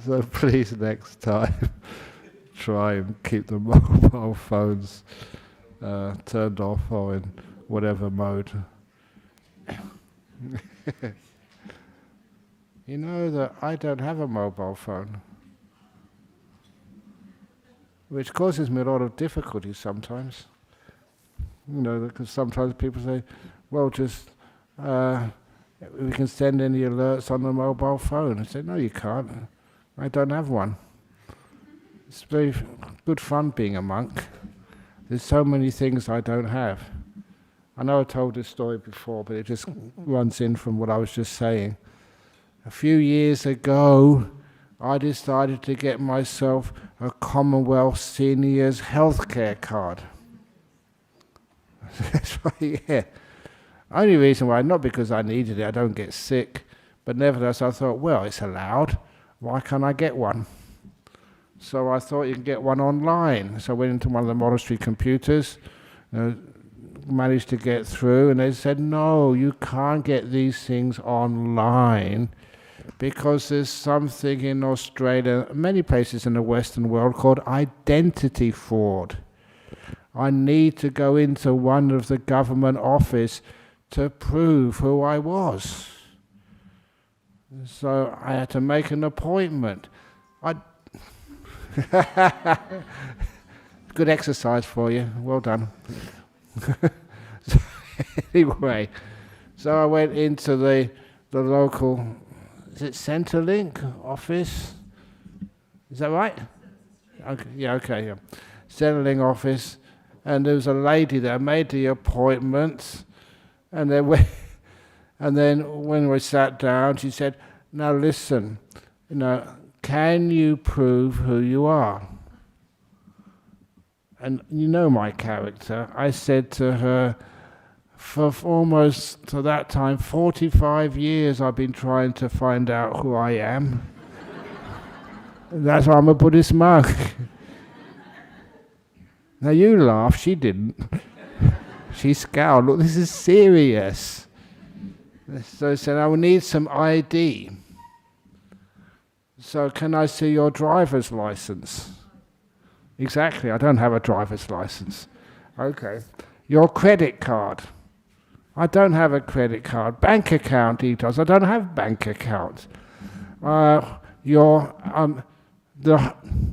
So please next time try and keep the mobile phones turned off or in whatever mode. You know that I don't have a mobile phone, which causes me a lot of difficulty sometimes. You know, because sometimes people say, well, just we can send any alerts on the mobile phone. I say, no, you can't. I don't have one. It's very good fun being a monk. There's so many things I don't have. I know I told this story before, but it just runs in from what I was just saying. A few years ago, I decided to get myself a Commonwealth Seniors Healthcare card. That's right, yeah. Only reason why, not because I needed it, I don't get sick, but nevertheless I thought, well, it's allowed, why can't I get one? So I thought you can get one online. So I went into one of the monastery computers, managed to get through, and they said, no, you can't get these things online because there's something in Australia, many places in the Western world, called identity fraud. I need to go into one of the government office to prove who I was. So I had to make an appointment. Good exercise for you, well done. So anyway, so I went into the local, is it Centrelink office? Is that right? Okay, yeah. Centrelink office, and there was a lady there, made the appointment, and then when we sat down, she said, now listen, can you prove who you are? And you know my character. I said to her, for almost to that time, 45 years I've been trying to find out who I am. That's why I'm a Buddhist monk. Now you laugh, she didn't. She scowled, look, this is serious. So I said, I will need some ID. So can I see your driver's license? Exactly, I don't have a driver's license. Okay. Your credit card? I don't have a credit card. Bank account details? I don't have bank accounts. What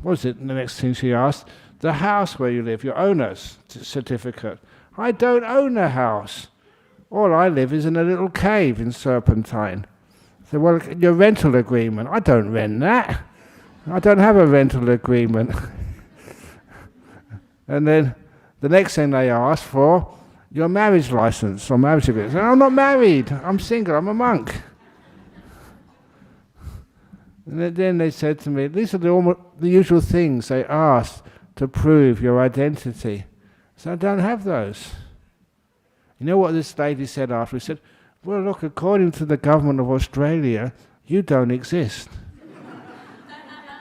was it, the next thing she asked? The house where you live, your owner's certificate. I don't own a house. All I live is in a little cave in Serpentine. So, well, your rental agreement, I don't rent that. I don't have a rental agreement. And then the next thing they asked for, your marriage license or marriage agreement. I said, I'm not married, I'm single, I'm a monk. And then they said to me, these are the usual things they asked to prove your identity. So I don't have those. You know what this lady said after? She said, well, look, according to the government of Australia, you don't exist.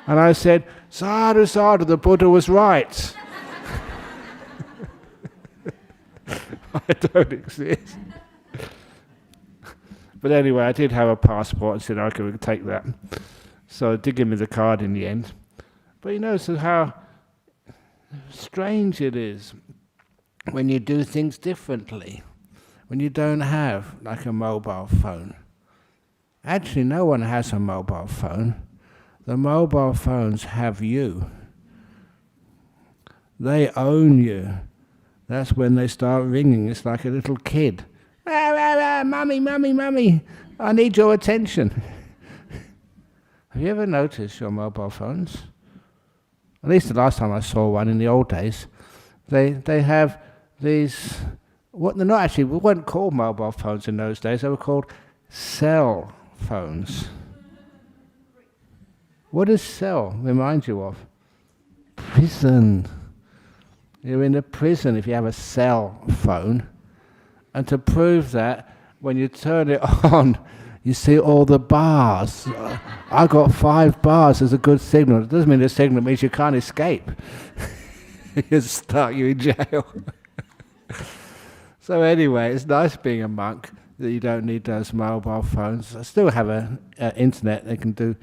And I said, sadhu, sadhu, the Buddha was right. I don't exist. But anyway, I did have a passport and said, okay, we can take that. So it did give me the card in the end. But you notice how strange it is when you do things differently, when you don't have like a mobile phone. Actually, no one has a mobile phone. The mobile phones have you. They own you. That's when they start ringing. It's like a little kid. Rah, rah, rah, mummy, mummy, mummy, I need your attention. Have you ever noticed your mobile phones? At least the last time I saw one in the old days. They have these, we weren't called mobile phones in those days, they were called cell phones. What does cell remind you of? Prison. You're in a prison if you have a cell phone. And to prove that, when you turn it on, you see all the bars. I got 5 bars as a good signal. It doesn't mean the signal means you can't escape. You're stuck, you're in jail. So anyway, it's nice being a monk that you don't need those mobile phones. I still have an internet. They can do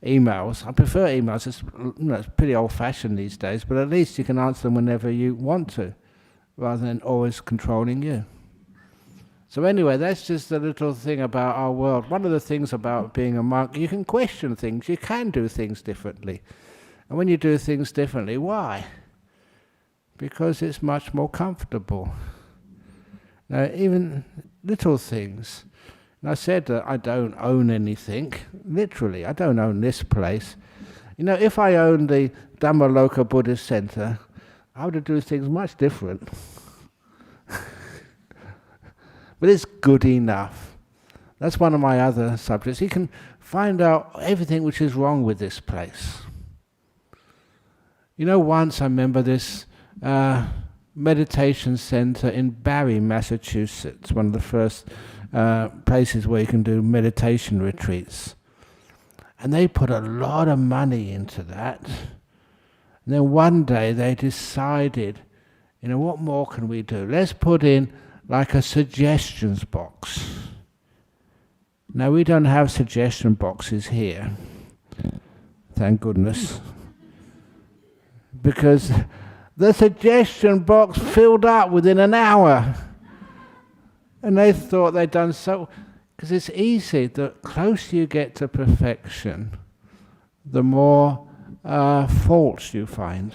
emails. I prefer emails. It's pretty old-fashioned these days, but at least you can answer them whenever you want to, rather than always controlling you. So anyway, that's just a little thing about our world. One of the things about being a monk, you can question things. You can do things differently. And when you do things differently, why? Because it's much more comfortable. Now, even little things. And I said that I don't own anything. Literally, I don't own this place. You know, if I owned the Dhammaloka Buddhist Center, I would do things much different. But it's good enough. That's one of my other subjects. You can find out everything which is wrong with this place. You know, once I remember this meditation center in Barre, Massachusetts, one of the first places where you can do meditation retreats. And they put a lot of money into that. And then one day they decided, you know, what more can we do? Let's put in like a suggestions box. Now we don't have suggestion boxes here, thank goodness, because the suggestion box filled up within an hour. And they thought they'd done so, because it's easy, the closer you get to perfection, the more faults you find.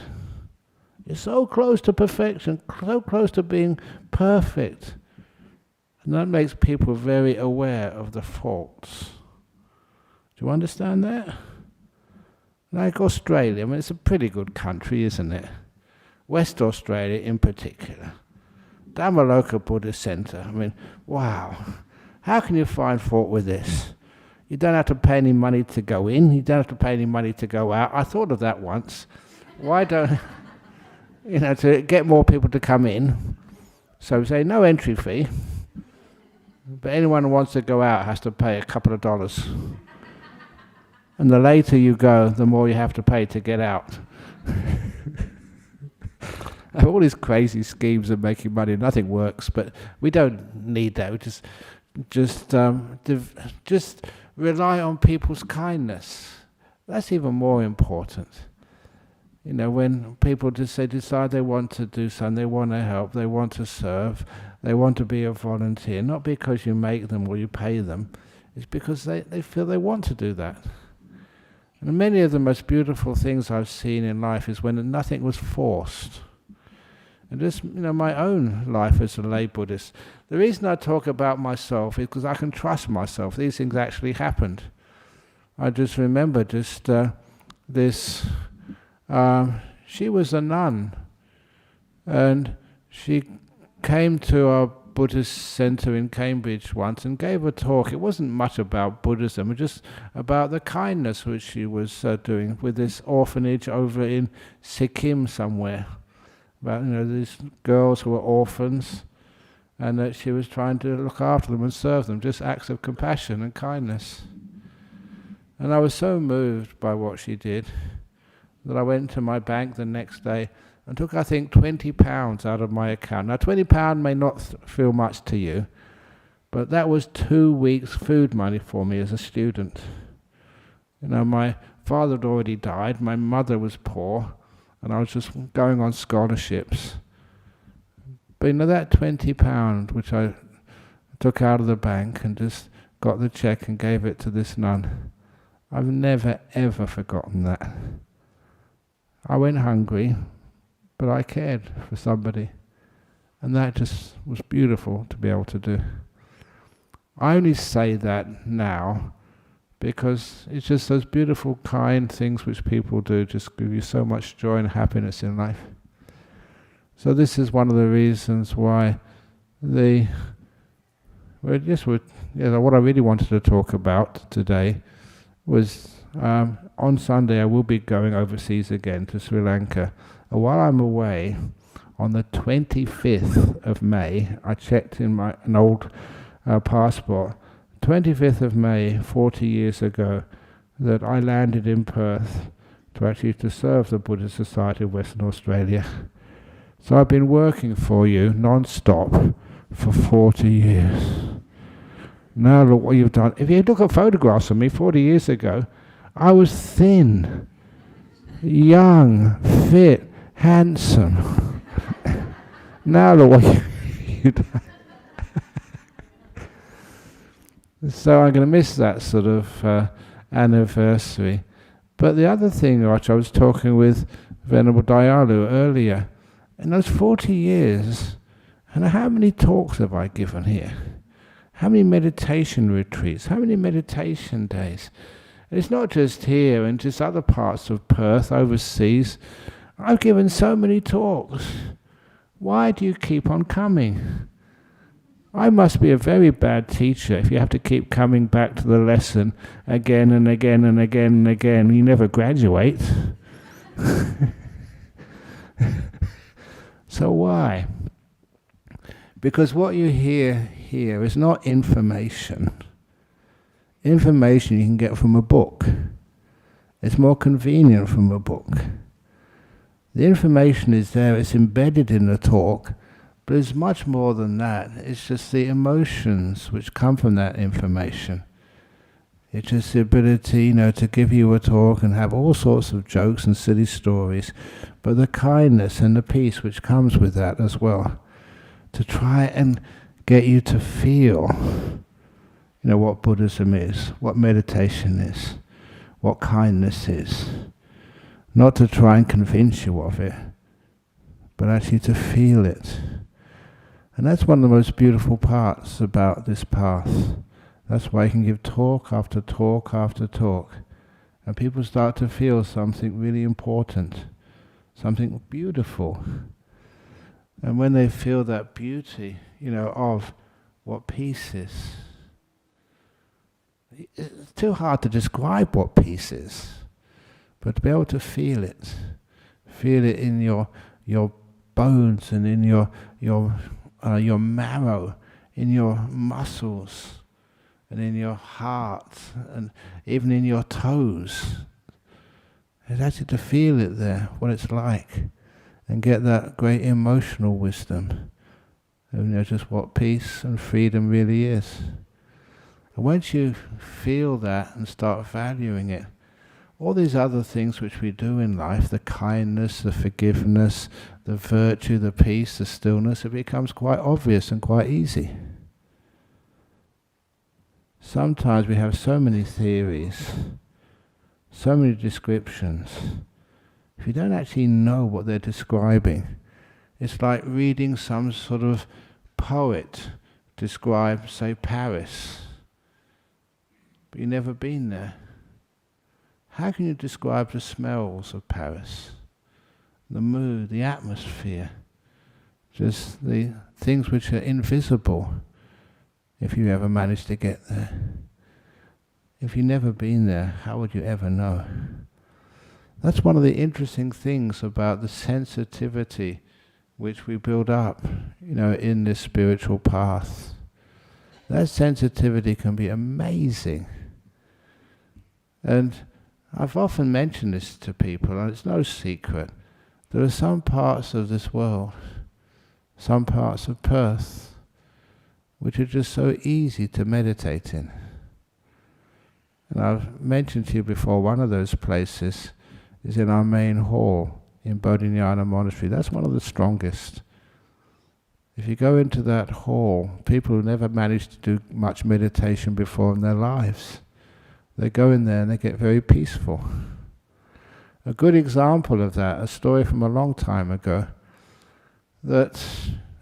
You're so close to perfection, so close to being perfect. And that makes people very aware of the faults. Do you understand that? Like Australia, I mean, it's a pretty good country, isn't it? West Australia in particular. Dhammaloka Buddhist Center, I mean, wow. How can you find fault with this? You don't have to pay any money to go in, you don't have to pay any money to go out. I thought of that once. Why don't... You know, to get more people to come in. So we say no entry fee, but anyone who wants to go out has to pay a couple of dollars. And the later you go, the more you have to pay to get out. All these crazy schemes of making money, nothing works, but we don't need that. We just rely on people's kindness. That's even more important. You know, when people just decide they want to do something, they want to help, they want to serve, they want to be a volunteer, not because you make them or you pay them, it's because they feel they want to do that. And many of the most beautiful things I've seen in life is when nothing was forced. And just, you know, my own life as a lay Buddhist, the reason I talk about myself is because I can trust myself. These things actually happened. I just remember this... she was a nun, and she came to our Buddhist center in Cambridge once and gave a talk. It wasn't much about Buddhism, it was just about the kindness which she was doing with this orphanage over in Sikkim somewhere. About, you know, these girls who were orphans, and that she was trying to look after them and serve them, just acts of compassion and kindness. And I was so moved by what she did that I went to my bank the next day and took, I think, £20 out of my account. Now, £20 may not feel much to you, but that was 2 weeks' food money for me as a student. You know, my father had already died, my mother was poor, and I was just going on scholarships. But you know, that £20 which I took out of the bank and just got the cheque and gave it to this nun, I've never ever forgotten that. I went hungry, but I cared for somebody. And that just was beautiful to be able to do. I only say that now because it's just those beautiful, kind things which people do just give you so much joy and happiness in life. So this is one of the reasons why what I really wanted to talk about today was on Sunday I will be going overseas again to Sri Lanka. And while I'm away, on the 25th of May, I checked in an old passport, 25th of May, 40 years ago, that I landed in Perth to serve the Buddhist Society of Western Australia. So I've been working for you non-stop for 40 years. Now look what you've done. If you look at photographs of me 40 years ago, I was thin, young, fit, handsome. Now look what you done. So I'm going to miss that sort of anniversary. But the other thing, which I was talking with Venerable Dayalu earlier, in those 40 years, and how many talks have I given here? How many meditation retreats? How many meditation days? And it's not just here and just other parts of Perth, overseas. I've given so many talks. Why do you keep on coming? I must be a very bad teacher if you have to keep coming back to the lesson again and again and again and again. You never graduate. So why? Because what you hear here is not information. Information you can get from a book. It's more convenient from a book. The information is there, it's embedded in the talk, but it's much more than that. It's just the emotions which come from that information. It's just the ability, to give you a talk and have all sorts of jokes and silly stories, but the kindness and the peace which comes with that as well. To try and get you to feel, what Buddhism is, what meditation is, what kindness is. Not to try and convince you of it, but actually to feel it. And that's one of the most beautiful parts about this path. That's why you can give talk after talk after talk. And people start to feel something really important, something beautiful. And when they feel that beauty, of what peace is, it's too hard to describe what peace is, but to be able to feel it in your bones and in your marrow, in your muscles, and in your heart, and even in your toes. It's actually to feel it there, what it's like, and get that great emotional wisdom, just what peace and freedom really is. And once you feel that and start valuing it, all these other things which we do in life, the kindness, the forgiveness, the virtue, the peace, the stillness, it becomes quite obvious and quite easy. Sometimes we have so many theories, so many descriptions. If you don't actually know what they're describing, it's like reading some sort of poet describe, say, Paris, but you've never been there. How can you describe the smells of Paris, the mood, the atmosphere, just the things which are invisible, if you ever manage to get there? If you've never been there, how would you ever know? That's one of the interesting things about the sensitivity which we build up, in this spiritual path. That sensitivity can be amazing. And I've often mentioned this to people, and it's no secret. There are some parts of this world, some parts of Perth, which are just so easy to meditate in. And I've mentioned to you before, one of those places is in our main hall in Bodhinyana Monastery. That's one of the strongest. If you go into that hall, people who never managed to do much meditation before in their lives, they go in there and they get very peaceful. A good example of that, a story from a long time ago, that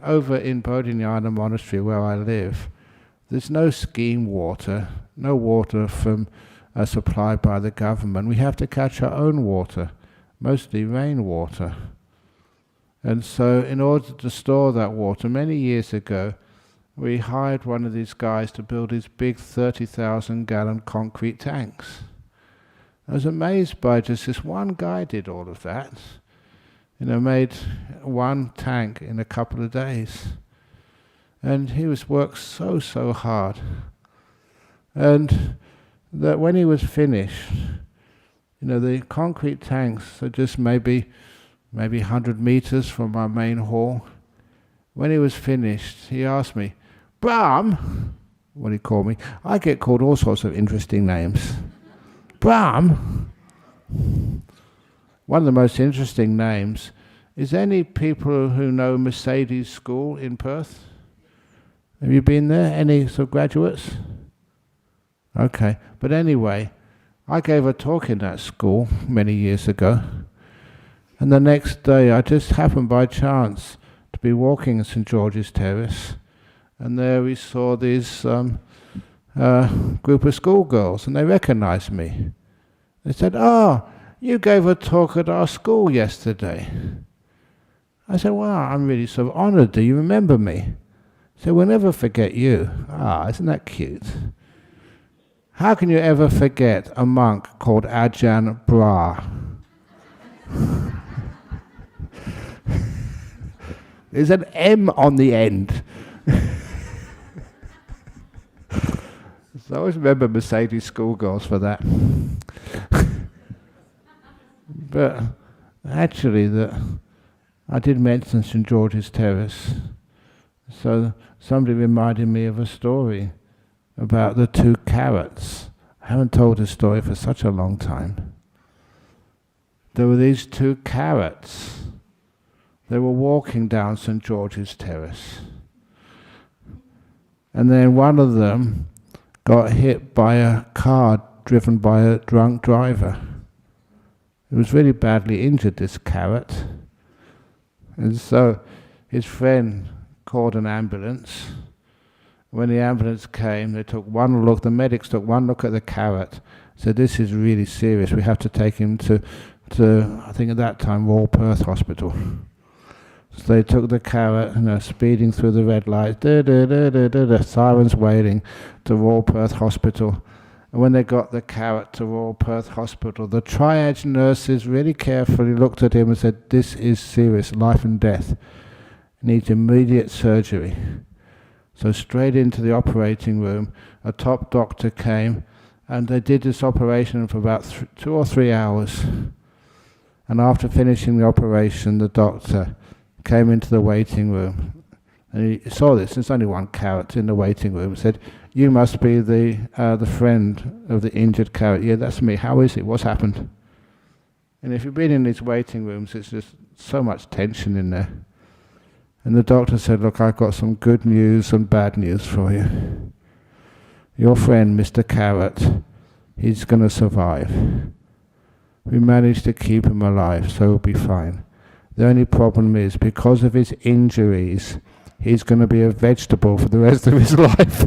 over in Bodhinyana Monastery where I live, there's no scheme water, no water from supplied by the government. We have to catch our own water, mostly rainwater. And so in order to store that water, many years ago, we hired one of these guys to build these big 30,000 gallon concrete tanks. I was amazed by just this one guy did all of that. Made one tank in a couple of days. And he worked so hard. And that when he was finished, the concrete tanks are just maybe 100 meters from our main hall. When he was finished, he asked me, "Brahm," what he called me. I get called all sorts of interesting names. Brahm, one of the most interesting names. Is there any people who know Mercedes School in Perth? Have you been there? Any sort of graduates? Okay, but anyway, I gave a talk in that school many years ago, and the next day I just happened by chance to be walking in St George's Terrace, and there we saw this group of schoolgirls, and they recognised me. They said, "Oh, you gave a talk at our school yesterday." I said, "Wow, I'm really so honoured. Do you remember me?" They said, "We'll never forget you." Ah, isn't that cute? How can you ever forget a monk called Ajahn Brahm? There's an M on the end. So I always remember Mercedes schoolgirls for that. But actually, I did mention St George's Terrace. So somebody reminded me of a story about the 2 carrots. I haven't told this story for such a long time. There were these 2 carrots. They were walking down St George's Terrace. And then one of them got hit by a car driven by a drunk driver. He was really badly injured, this carrot. And so his friend called an ambulance. When the ambulance came, they took one look, the medics took one look at the carrot, said, "This is really serious, we have to take him to I think at that time, Royal Perth Hospital." So they took the carrot, speeding through the red lights, sirens wailing, to Royal Perth Hospital. And when they got the carrot to Royal Perth Hospital, the triage nurses really carefully looked at him and said, "This is serious, life and death. Needs immediate surgery." So straight into the operating room, a top doctor came, and they did this operation for about 2 or 3 hours. And after finishing the operation, the doctor came into the waiting room, and he saw this. There's only one carrot in the waiting room. Said, "You must be the friend of the injured carrot." "Yeah, that's me. How is it? What's happened?" And if you've been in these waiting rooms, it's just so much tension in there. And the doctor said, "Look, I've got some good news and bad news for you. Your friend, Mr. Carrot, he's going to survive. We managed to keep him alive, so he'll be fine. The only problem is, because of his injuries, he's going to be a vegetable for the rest of his life."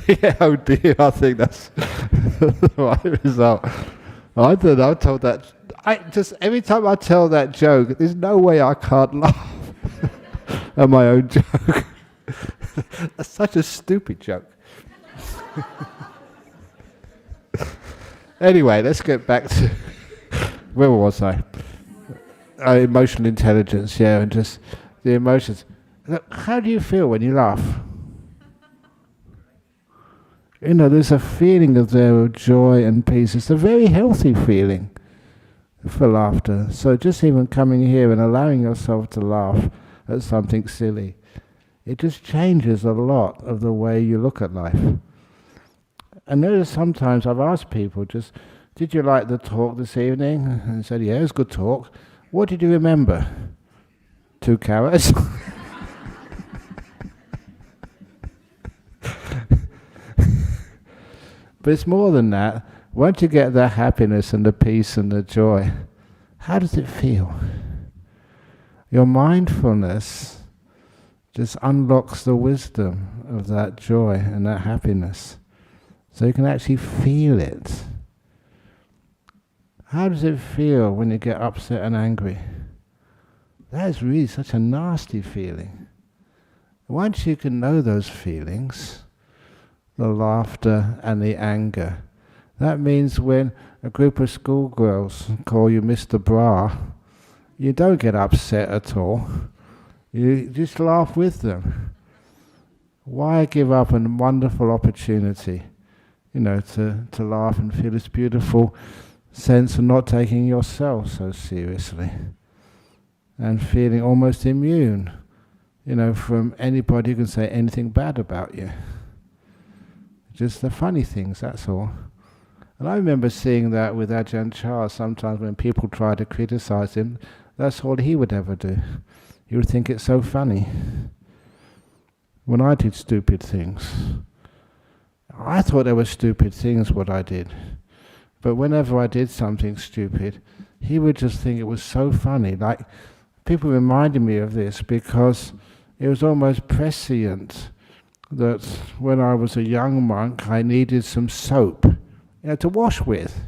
Yeah, oh dear, I think that's the right result. I don't know, I told that. Every time I tell that joke, there's no way I can't laugh at my own joke. That's such a stupid joke. Anyway, let's get back to where was I? Emotional intelligence, yeah, and just the emotions. Look, how do you feel when you laugh? There's a feeling of joy and peace. It's a very healthy feeling for laughter. So just even coming here and allowing yourself to laugh at something silly, it just changes a lot of the way you look at life. And there's sometimes I've asked people, "Did you like the talk this evening?" And they said, "Yeah, it was a good talk. What did you remember?" 2 carrots. But it's more than that. Once you get the happiness and the peace and the joy, how does it feel? Your mindfulness just unlocks the wisdom of that joy and that happiness. So you can actually feel it. How does it feel when you get upset and angry? That is really such a nasty feeling. Once you can know those feelings, the laughter and the anger, that means when a group of schoolgirls call you Mr. Bra, you don't get upset at all. You just laugh with them. Why give up a wonderful opportunity, to laugh and feel this beautiful sense of not taking yourself so seriously and feeling almost immune from anybody who can say anything bad about you. Just the funny things, that's all. And I remember seeing that with Ajahn Chah. Sometimes when people try to criticize him, that's all he would ever do. He would think it's so funny. When I did stupid things, I thought they were stupid things what I did. But whenever I did something stupid, he would just think it was so funny. Like, people reminded me of this because it was almost prescient that when I was a young monk, I needed some soap, to wash with.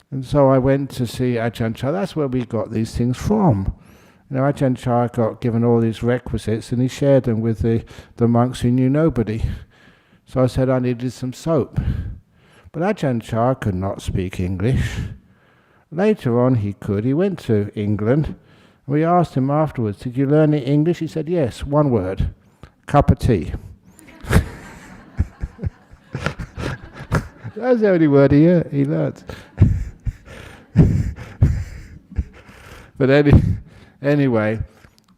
And so I went to see Ajahn Chah. That's where we got these things from. Ajahn Chah got given all these requisites and he shared them with the monks who knew nobody. So I said I needed some soap. But Ajahn Chah could not speak English. Later on he could. He went to England. We asked him afterwards, did you learn English? He said, yes, one word, cup of tea. That's the only word he learnt. But anyway,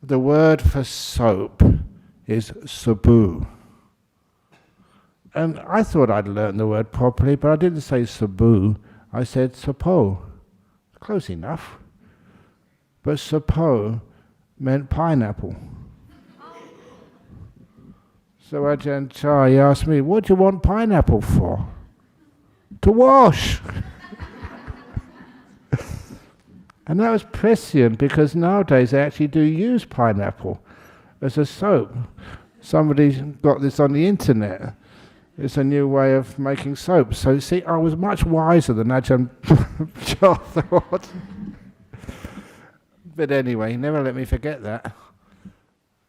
the word for soap is sabu. And I thought I'd learned the word properly, but I didn't say sabu, I said sapo. Close enough. But sapo meant pineapple. So Ajahn Chah, he asked me, what do you want pineapple for? To wash. And that was prescient because nowadays they actually do use pineapple as a soap. Somebody got this on the internet. It's a new way of making soap. So you see, I was much wiser than Ajahn Chah thought. But anyway, he never let me forget that.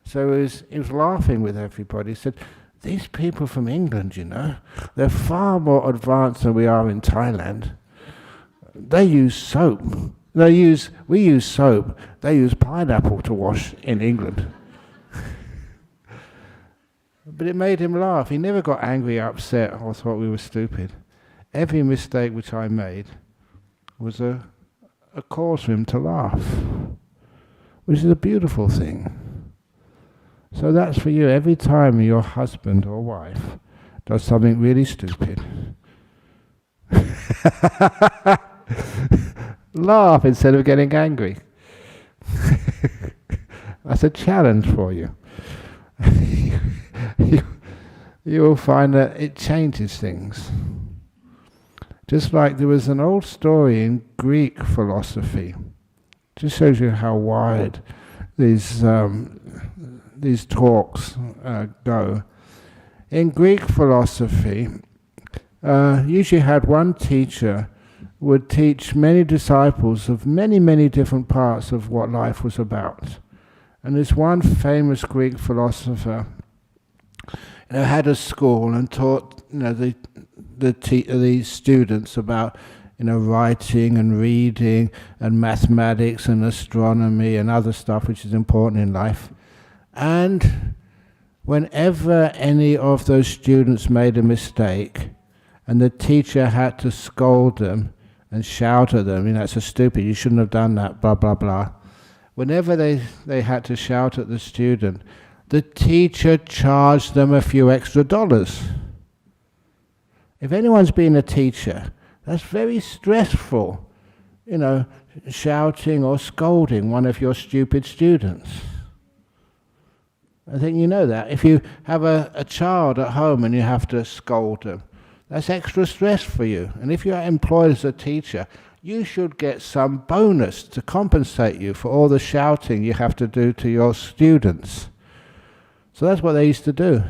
So he was laughing with everybody. He said, these people from England, they're far more advanced than we are in Thailand. They use soap. We use soap. They use pineapple to wash in England. But it made him laugh. He never got angry, upset, or thought we were stupid. Every mistake which I made was a cause for him to laugh, which is a beautiful thing. So that's for you. Every time your husband or wife does something really stupid, laugh instead of getting angry. That's a challenge for you. You will find that it changes things. Just like there was an old story in Greek philosophy. Just shows you how wide these talks go. In Greek philosophy, usually had one teacher would teach many disciples of many, many different parts of what life was about. And this one famous Greek philosopher had a school and taught the students about writing and reading and mathematics and astronomy and other stuff which is important in life. And whenever any of those students made a mistake and the teacher had to scold them and shout at them, it's so stupid, you shouldn't have done that, blah, blah, blah. Whenever they had to shout at the student, the teacher charged them a few extra dollars. If anyone's been a teacher, that's very stressful, shouting or scolding one of your stupid students. I think you know that. If you have a child at home and you have to scold them, that's extra stress for you. And if you're employed as a teacher, you should get some bonus to compensate you for all the shouting you have to do to your students. So that's what they used to do.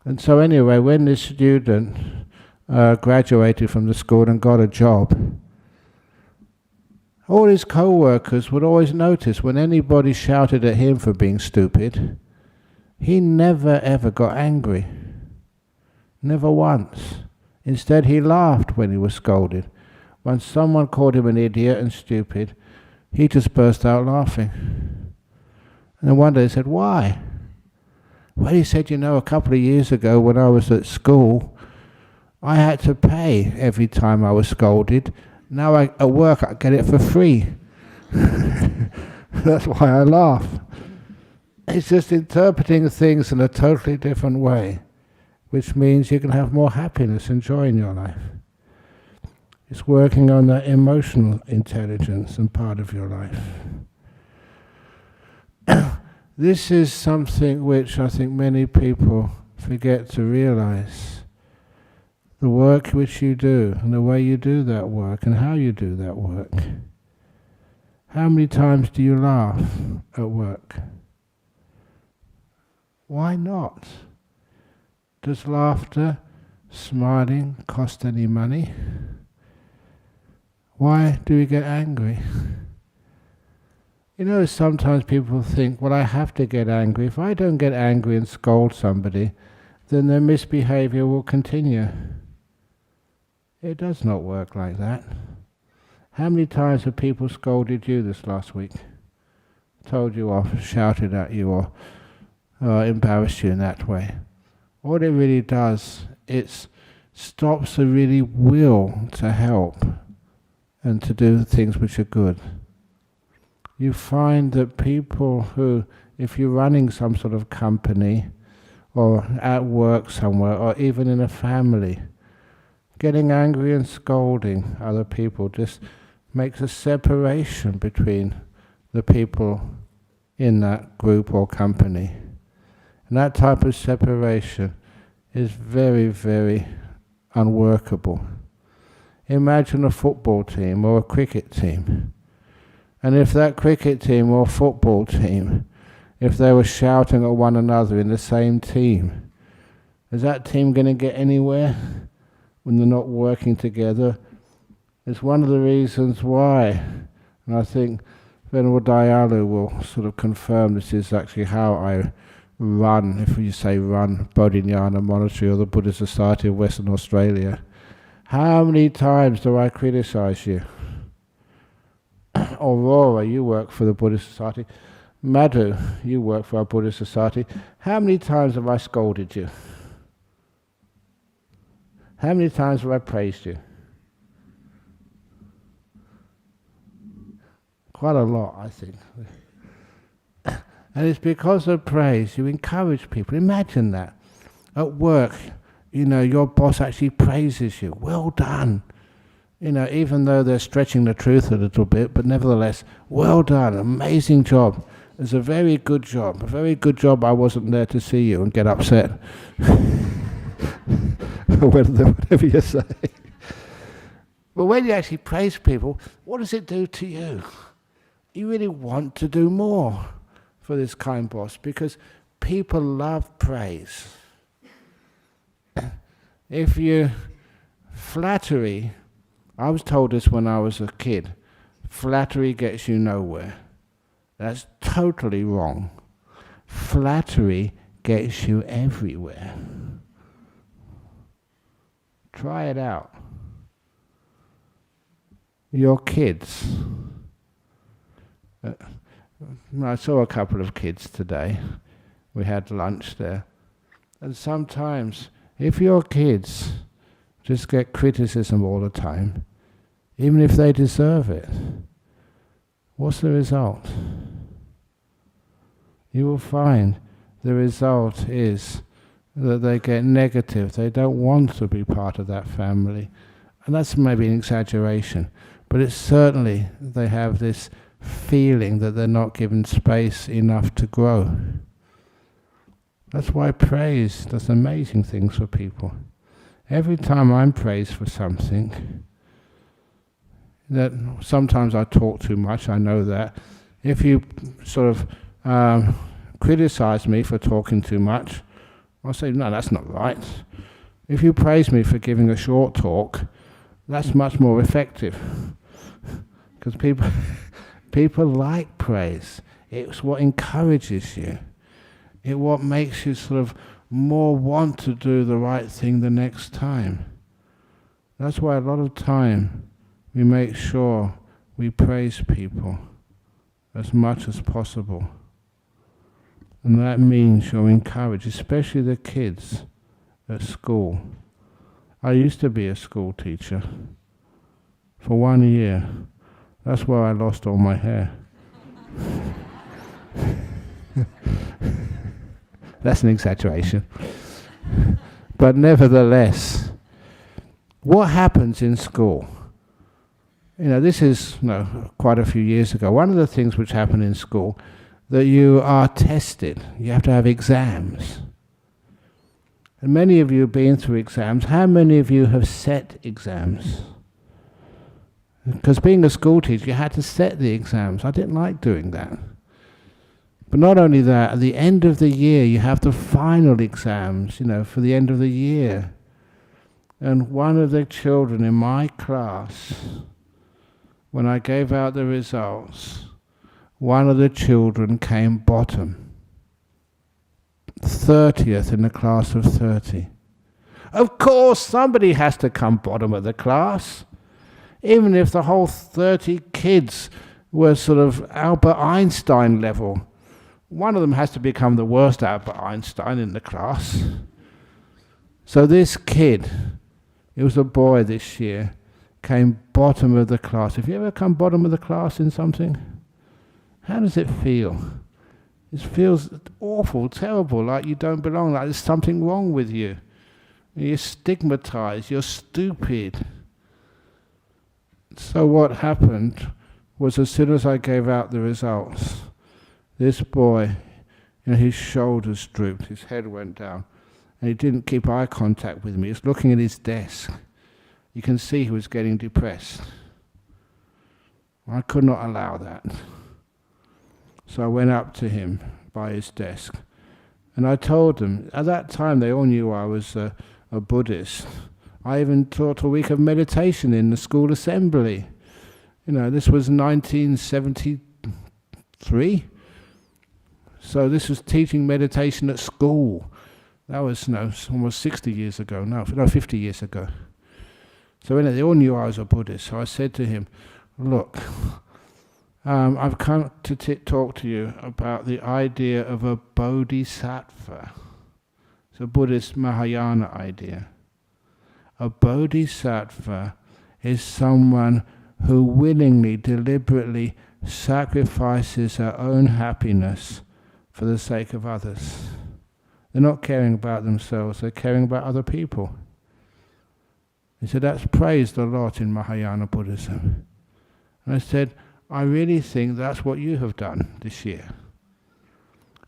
And so anyway, when this student graduated from the school and got a job, all his co-workers would always notice when anybody shouted at him for being stupid, he never ever got angry. Never once. Instead, he laughed when he was scolded. When someone called him an idiot and stupid, he just burst out laughing. And then one day he said, why? Well, he said, a couple of years ago when I was at school, I had to pay every time I was scolded. Now at work I get it for free. That's why I laugh. It's just interpreting things in a totally different way, which means you can have more happiness and joy in your life. It's working on that emotional intelligence and part of your life. This is something which I think many people forget to realize. The work which you do, and the way you do that work, and how you do that work. How many times do you laugh at work? Why not? Does laughter, smiling, cost any money? Why do we get angry? You know, sometimes people think, well, I have to get angry. If I don't get angry and scold somebody, then their misbehavior will continue. It does not work like that. How many times have people scolded you this last week? Told you off, shouted at you, or embarrassed you in that way? What it really does, it stops the really will to help and to do things which are good. You find that people who, if you're running some sort of company, or at work somewhere, or even in a family, getting angry and scolding other people just makes a separation between the people in that group or company. And that type of separation is very, very unworkable. Imagine a football team or a cricket team. And if that cricket team or football team, if they were shouting at one another in the same team, is that team going to get anywhere when they're not working together? It's one of the reasons why, and I think Venerable Dayalu will sort of confirm this is actually how I run, if you say run, Bodhinyana Monastery or the Buddhist Society of Western Australia. How many times do I criticize you? Aurora, you work for the Buddhist Society. Madhu, you work for our Buddhist Society. How many times have I scolded you? How many times have I praised you? Quite a lot, I think. And it's because of praise. You encourage people. Imagine that. At work, you know, your boss actually praises you. Well done. You know, even though they're stretching the truth a little bit, but nevertheless, well done, amazing job. It's a very good job. A very good job I wasn't there to see you and get upset. Whatever you say. But when you actually praise people, what does it do to you? You really want to do more for this kind boss, because people love praise. If you flattery, I was told this when I was a kid, flattery gets you nowhere. That's totally wrong. Flattery gets you everywhere. Try it out. Your kids. I saw a couple of kids today. We had lunch there. And sometimes, if your kids just get criticism all the time, even if they deserve it, what's the result? You will find the result is that they get negative. They don't want to be part of that family. And that's maybe an exaggeration, but it's certainly they have this feeling that they're not given space enough to grow. That's why praise does amazing things for people. Every time I'm praised for something, that sometimes I talk too much, I know that. If you sort of criticize me for talking too much, I'll say, no, that's not right. If you praise me for giving a short talk, that's much more effective. Because people like praise. It's what encourages you. It's what makes you sort of more want to do the right thing the next time. That's why a lot of time we make sure we praise people as much as possible. And that means you're encouraged, especially the kids at school. I used to be a school teacher for 1 year. That's why I lost all my hair. That's an exaggeration. But nevertheless, what happens in school? This is quite a few years ago. One of the things which happen in school, that you are tested. You have to have exams. And many of you have been through exams. How many of you have set exams? Because being a school teacher, you had to set the exams. I didn't like doing that. But not only that, at the end of the year, you have the final exams, for the end of the year. And one of the children in my class, when I gave out the results, one of the children came bottom. 30th in a class of 30. Of course, somebody has to come bottom of the class. Even if the whole 30 kids were sort of Albert Einstein level, one of them has to become the worst Albert Einstein in the class. So this kid, it was a boy this year, came bottom of the class. Have you ever come bottom of the class in something? How does it feel? It feels awful, terrible, like you don't belong, like there's something wrong with you. You're stigmatized, you're stupid. So what happened was, as soon as I gave out the results, this boy, his shoulders drooped, his head went down, and he didn't keep eye contact with me. He was looking at his desk. You can see he was getting depressed. I could not allow that. So I went up to him by his desk, and I told him, at that time they all knew I was a Buddhist. I even taught a week of meditation in the school assembly. This was 1973. So this was teaching meditation at school. That was almost 60 years ago. No, 50 years ago. So they all knew I was a Buddhist. So I said to him, look, I've come to talk to you about the idea of a bodhisattva. It's a Buddhist Mahayana idea. A bodhisattva is someone who willingly, deliberately sacrifices her own happiness for the sake of others. They're not caring about themselves, they're caring about other people. He said, that's praised a lot in Mahayana Buddhism. And I said, I really think that's what you have done this year.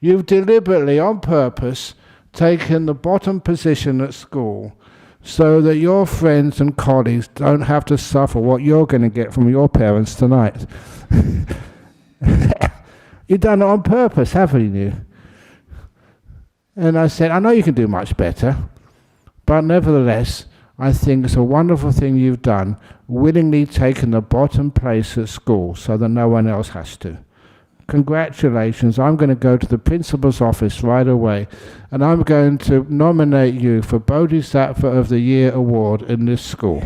You've deliberately, on purpose, taken the bottom position at school so that your friends and colleagues don't have to suffer what you're going to get from your parents tonight. You've done it on purpose, haven't you? And I said, I know you can do much better, but nevertheless, I think it's a wonderful thing you've done, willingly taken the bottom place at school so that no one else has to. Congratulations, I'm going to go to the principal's office right away, and I'm going to nominate you for Bodhisattva of the Year award in this school.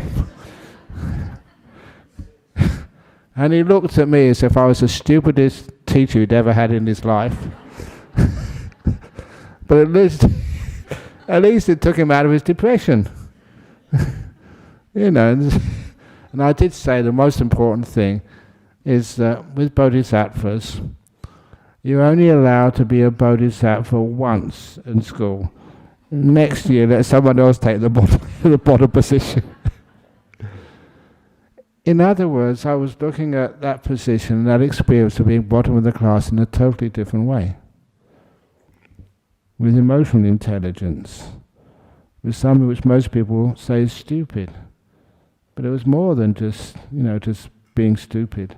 And he looked at me as if I was the stupidest teacher he'd ever had in his life. But at least it took him out of his depression. And I did say the most important thing is that with bodhisattvas, you're only allowed to be a bodhisattva once in school. Next year, let someone else take the bottom position. In other words, I was looking at that position, that experience of being bottom of the class in a totally different way. With emotional intelligence, with something which most people say is stupid. But it was more than just being stupid.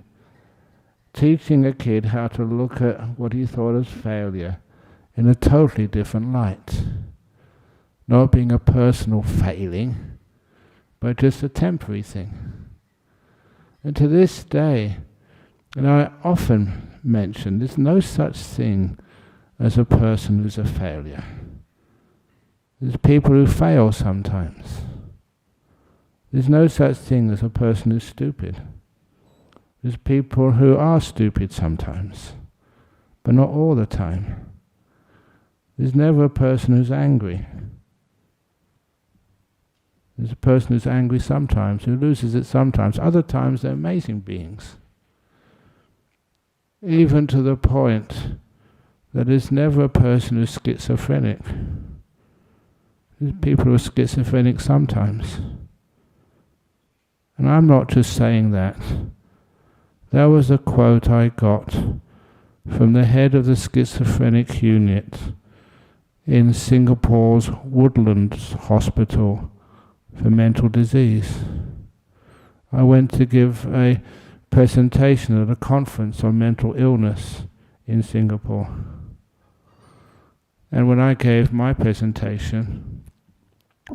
Teaching a kid how to look at what he thought as failure in a totally different light. Not being a personal failing, but just a temporary thing. And to this day, and I often mention, there's no such thing as a person who's a failure. There's people who fail sometimes. There's no such thing as a person who's stupid. There's people who are stupid sometimes, but not all the time. There's never a person who's angry. There's a person who's angry sometimes, who loses it sometimes. Other times they're amazing beings. Even to the point that there's never a person who's schizophrenic. There's people who are schizophrenic sometimes. And I'm not just saying that. That was a quote I got from the head of the schizophrenic unit in Singapore's Woodlands Hospital for Mental Disease. I went to give a presentation at a conference on mental illness in Singapore. And when I gave my presentation,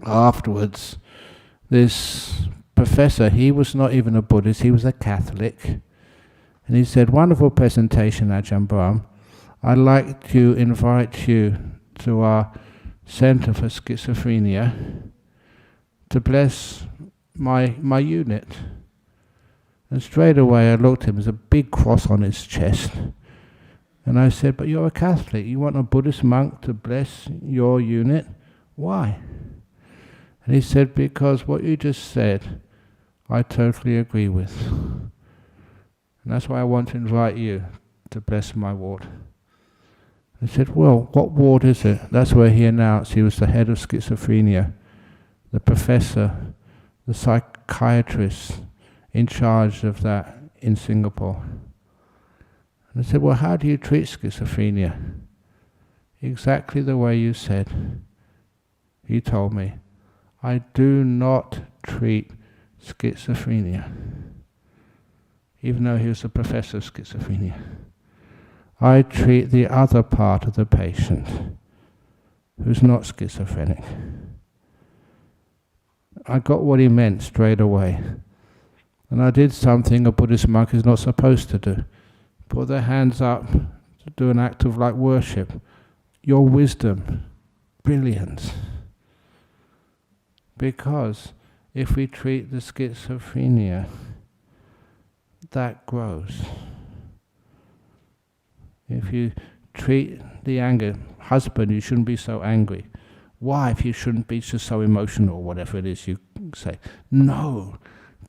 afterwards, this professor, he was not even a Buddhist, he was a Catholic, and he said, "Wonderful presentation, Ajahn Brahm. I'd like to invite you to our Center for Schizophrenia to bless my unit." And straight away I looked at him, there's a big cross on his chest. And I said, "But you're a Catholic, you want a Buddhist monk to bless your unit? Why?" And he said, "Because what you just said, I totally agree with. And that's why I want to invite you to bless my ward." I said, "Well, what ward is it?" That's where he announced he was the head of schizophrenia, the professor, the psychiatrist in charge of that in Singapore. And I said, "Well, how do you treat schizophrenia?" "Exactly the way you said." He told me, "I do not treat schizophrenia," even though he was a professor of schizophrenia. "I treat the other part of the patient who's not schizophrenic." I got what he meant straight away. And I did something a Buddhist monk is not supposed to do. Put their hands up to do an act of like worship. Your wisdom, brilliant. Because if we treat the schizophrenia, that grows. If you treat the anger, husband, you shouldn't be so angry. Wife, you shouldn't be just so emotional, whatever it is you say. No,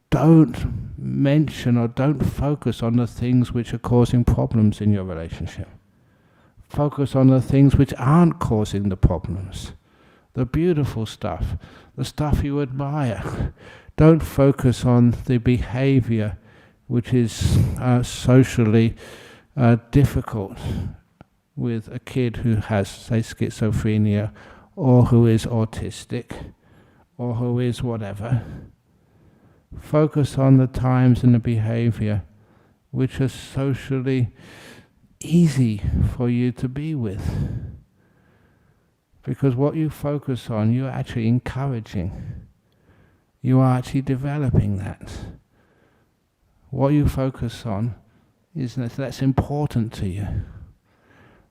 don't mention or don't focus on the things which are causing problems in your relationship. Focus on the things which aren't causing the problems. The beautiful stuff, the stuff you admire. Don't focus on the behavior which is socially difficult with a kid who has, say, schizophrenia, or who is autistic, or who is whatever. Focus on the times and the behavior which are socially easy for you to be with. Because what you focus on, you're actually encouraging. You are actually developing that. What you focus on is that's important to you.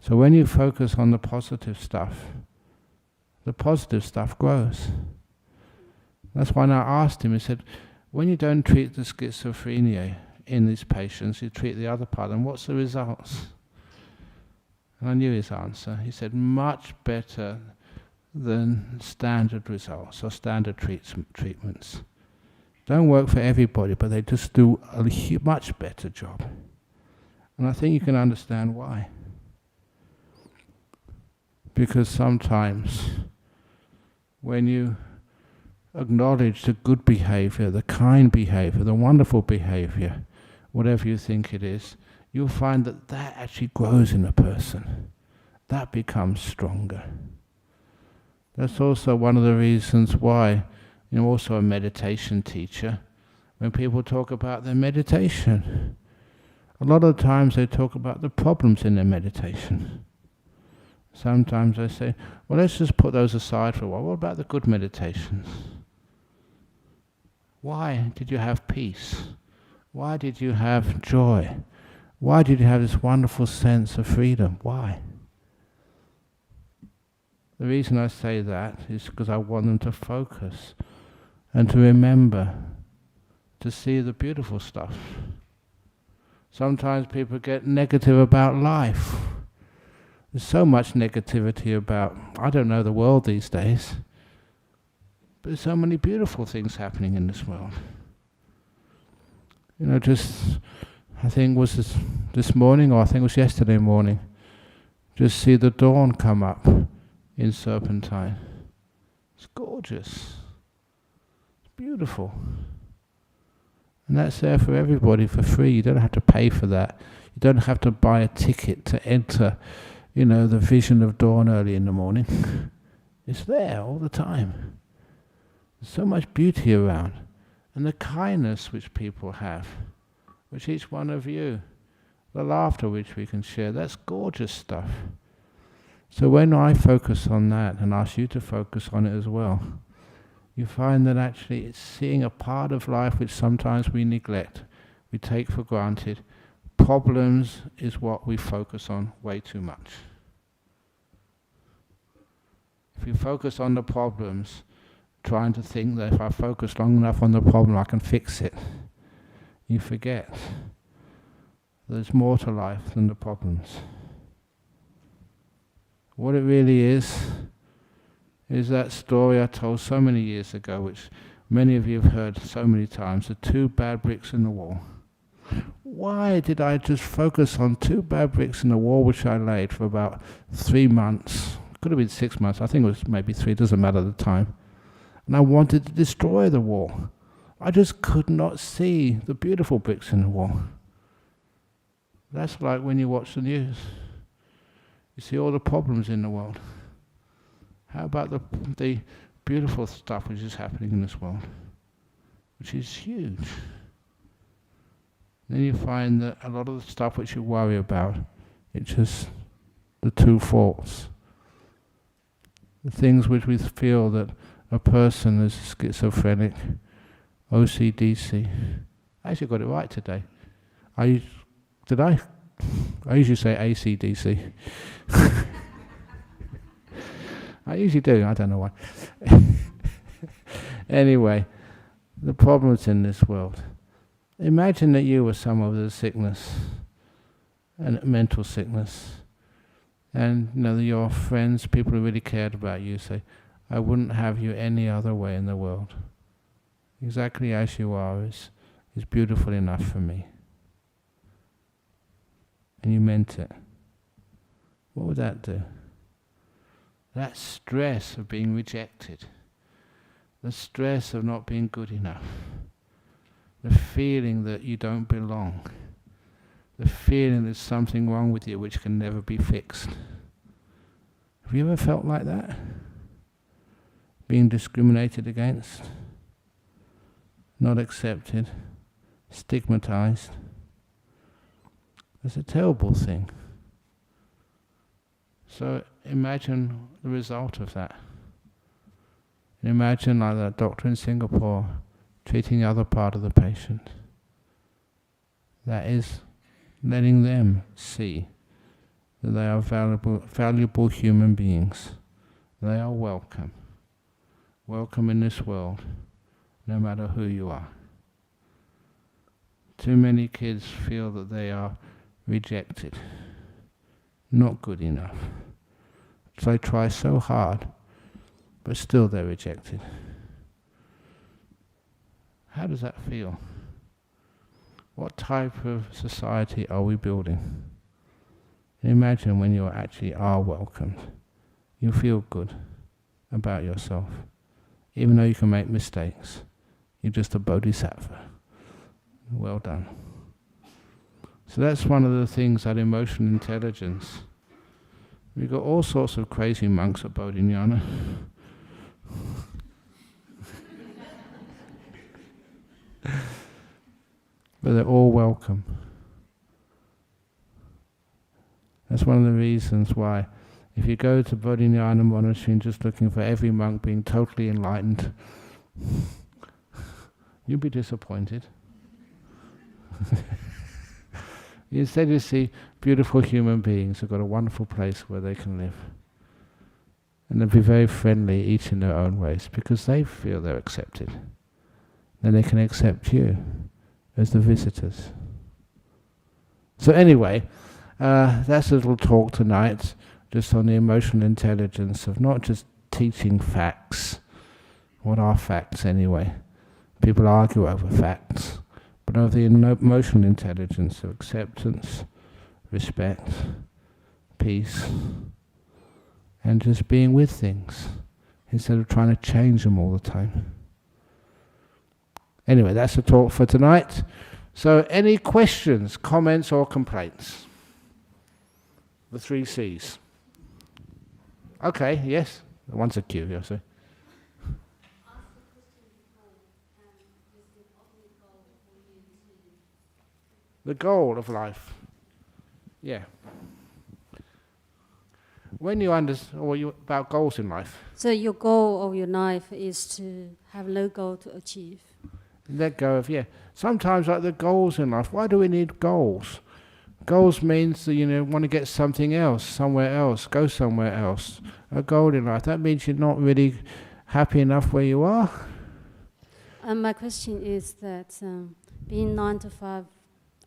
So when you focus on the positive stuff grows. That's why I asked him, he said, when you don't treat the schizophrenia in these patients, you treat the other part, and what's the results? And I knew his answer. He said, much better than standard results or standard treatments. Don't work for everybody, but they just do a much better job. And I think you can understand why. Because sometimes when you acknowledge the good behavior, the kind behavior, the wonderful behavior, whatever you think it is, you'll find that that actually grows in a person. That becomes stronger. That's also one of the reasons why, also a meditation teacher, when people talk about their meditation, a lot of times they talk about the problems in their meditation. Sometimes I say, well, let's just put those aside for a while. What about the good meditations? Why did you have peace? Why did you have joy? Why did you have this wonderful sense of freedom? Why? The reason I say that is because I want them to focus and to remember to see the beautiful stuff. Sometimes people get negative about life. There's so much negativity about, I don't know, the world these days. But there's so many beautiful things happening in this world. I think it was this morning, or I think it was yesterday morning, just see the dawn come up in Serpentine. It's gorgeous. It's beautiful. And that's there for everybody for free. You don't have to pay for that. You don't have to buy a ticket to enter, the vision of dawn early in the morning. It's there all the time. There's so much beauty around. And the kindness which people have, which each one of you, the laughter which we can share, that's gorgeous stuff. So when I focus on that and ask you to focus on it as well, you find that actually it's seeing a part of life which sometimes we neglect, we take for granted. Problems is what we focus on way too much. If you focus on the problems, trying to think that if I focus long enough on the problem I can fix it, you forget there's more to life than the problems. What it really is that story I told so many years ago, which many of you have heard so many times, the 2 bad bricks in the wall. Why did I just focus on 2 bad bricks in the wall which I laid for about 3 months? Could have been 6 months, I think it was maybe 3, doesn't matter the time. And I wanted to destroy the wall. I just could not see the beautiful bricks in the wall. That's like when you watch the news. You see all the problems in the world. How about the beautiful stuff which is happening in this world, which is huge? Then you find that a lot of the stuff which you worry about, it's just the 2 faults. The things which we feel that a person is schizophrenic, OCDC. I actually got it right today. Did I? I usually say ACDC. I usually do, I don't know why. Anyway, the problems in this world. Imagine that you were someone with a sickness, and mental sickness, and your friends, people who really cared about you, say, I wouldn't have you any other way in the world. Exactly as you are is beautiful enough for me. And you meant it. What would that do? That stress of being rejected, the stress of not being good enough, the feeling that you don't belong, the feeling there's something wrong with you which can never be fixed. Have you ever felt like that? Being discriminated against, not accepted, stigmatized. It's a terrible thing. So imagine the result of that. And imagine like that doctor in Singapore treating the other part of the patient. That is letting them see that they are valuable human beings. They are welcome. Welcome in this world, no matter who you are. Too many kids feel that they are rejected, not good enough. So they try so hard, but still they're rejected. How does that feel? What type of society are we building? Imagine when you actually are welcomed. You feel good about yourself. Even though you can make mistakes, you're just a bodhisattva. Well done. So that's one of the things, that emotional intelligence. We've got all sorts of crazy monks at Bodhinyana. But they're all welcome. That's one of the reasons why, if you go to Bodhinyana monastery and just looking for every monk being totally enlightened, you'll be disappointed. Instead you see beautiful human beings who've got a wonderful place where they can live. And they'll be very friendly, each in their own ways, because they feel they're accepted. Then they can accept you as the visitors. So anyway, that's a little talk tonight, just on the emotional intelligence of not just teaching facts. What are facts anyway? People argue over facts. But of the emotional intelligence of acceptance, respect, peace and just being with things instead of trying to change them all the time. Anyway, that's the talk for tonight. So any questions, comments or complaints? The 3 C's. Okay, yes. One's a Q, yes. The goal of life. Yeah. When you understand about goals in life. So your goal of your life is to have no goal to achieve. Let go of, yeah. Sometimes like the goals in life, why do we need goals? Goals means that, want to get something else, somewhere else, go somewhere else. A goal in life, that means you're not really happy enough where you are. And my question is that being 9 to 5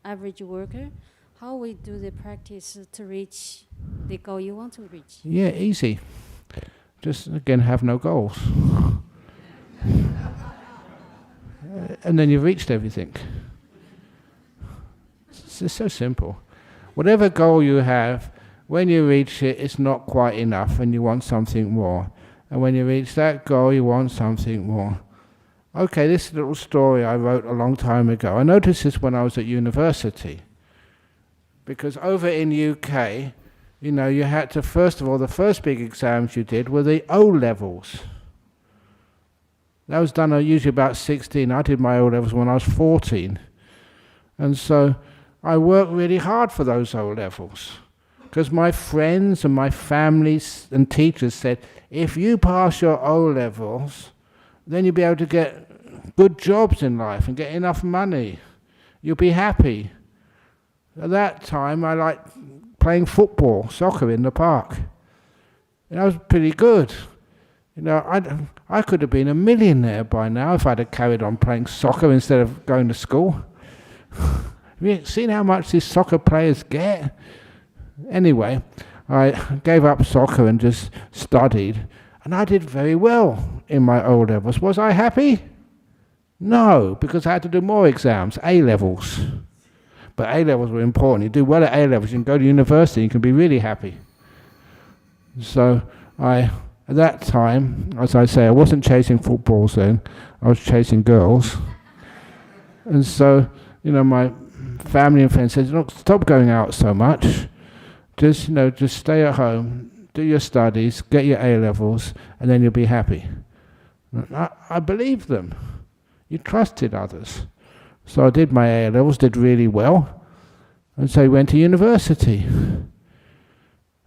average worker, how we do the practice to reach the goal you want to reach? Yeah, easy. Just, again, have no goals. And then you've reached everything. It's so simple. Whatever goal you have, when you reach it, it's not quite enough and you want something more. And when you reach that goal, you want something more. Okay, this little story I wrote a long time ago. I noticed this when I was at university. Because over in UK, you had to, first of all, the first big exams you did were the O-levels. That was done usually about 16. I did my O-levels when I was 14. And so I worked really hard for those O-levels. Because my friends and my families and teachers said, if you pass your O-levels, then you'll be able to get good jobs in life and get enough money. You'll be happy. At that time, I liked playing football, soccer in the park. And I was pretty good. I could have been a millionaire by now if I'd have carried on playing soccer instead of going to school. Have you seen how much these soccer players get? Anyway, I gave up soccer and just studied. And I did very well in my O-levels. Was I happy? No, because I had to do more exams, A-levels. But A-levels were important. You do well at A-levels, you can go to university, you can be really happy. So at that time, as I say, I wasn't chasing footballs then, I was chasing girls. And so, my family and friends said, look, stop going out so much. Just stay at home, do your studies, get your A-levels, and then you'll be happy. I believed them. You trusted others. So I did my A-levels, did really well, and so I went to university.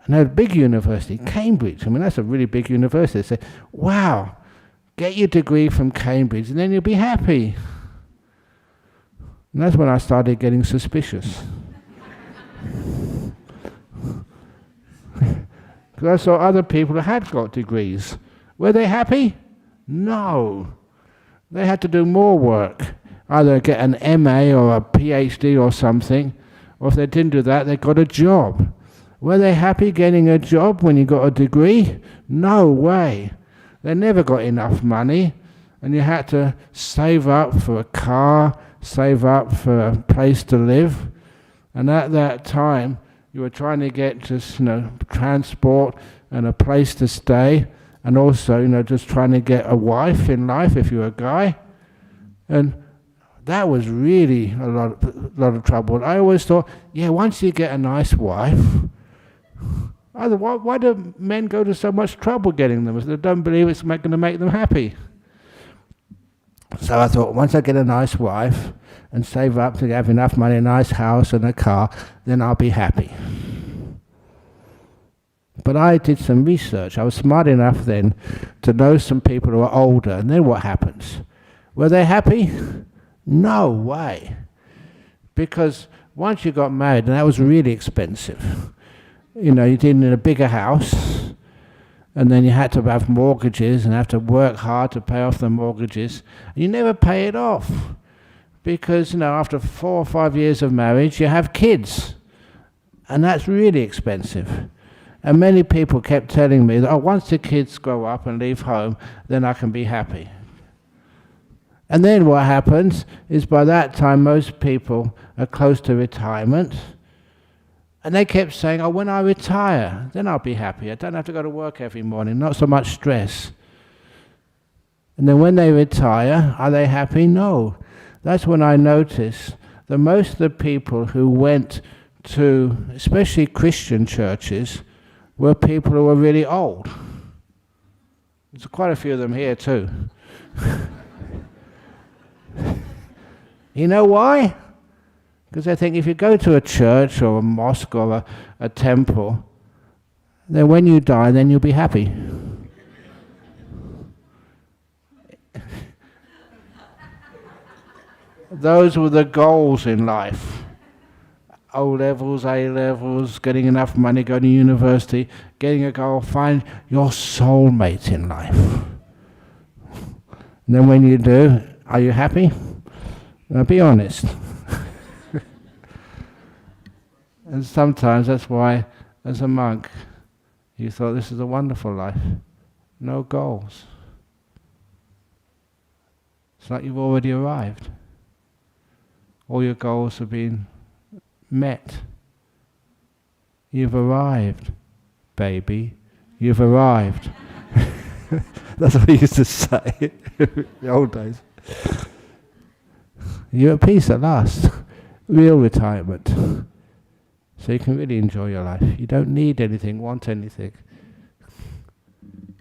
And a big university, Cambridge. I mean, that's a really big university. They say, wow, get your degree from Cambridge, and then you'll be happy. And that's when I started getting suspicious. Because I saw other people who had got degrees. Were they happy? No. They had to do more work. Either get an MA or a PhD or something, or if they didn't do that, they got a job. Were they happy getting a job when you got a degree? No way. They never got enough money, and you had to save up for a car, save up for a place to live. And at that time, you were trying to get just, transport and a place to stay, and also, just trying to get a wife in life if you're a guy. And that was really a lot of trouble. I always thought, once you get a nice wife, why do men go to so much trouble getting them? They don't believe it's going to make them happy. So I thought, once I get a nice wife and save up to have enough money, a nice house and a car, then I'll be happy. But I did some research. I was smart enough then to know some people who are older, and then what happens? Were they happy? No way. Because once you got married, and that was really expensive, you did in a bigger house, and then you had to have mortgages and have to work hard to pay off the mortgages. And you never pay it off. Because, after 4 or 5 years of marriage, you have kids. And that's really expensive. And many people kept telling me that, once the kids grow up and leave home, then I can be happy. And then what happens is by that time most people are close to retirement, And they kept saying, oh, when I retire, then I'll be happy. I don't have to go to work every morning, not so much stress. And then when they retire, are they happy? No. That's when I noticed that most of the people who went to, especially Christian churches, were people who were really old. There's quite a few of them here too. You know why? Because I think if you go to a church or a mosque or a temple, then when you die, then you'll be happy. Those were the goals in life. O levels, A levels, getting enough money, going to university, getting a goal, find your soulmate in life. And then when you do, are you happy? Now be honest. And sometimes that's why, as a monk, you thought this is a wonderful life. No goals. It's like you've already arrived. All your goals have been met. You've arrived, baby. You've arrived. That's what he used to say in the old days. You're at peace at last. Real retirement. So you can really enjoy your life. You don't need anything, want anything.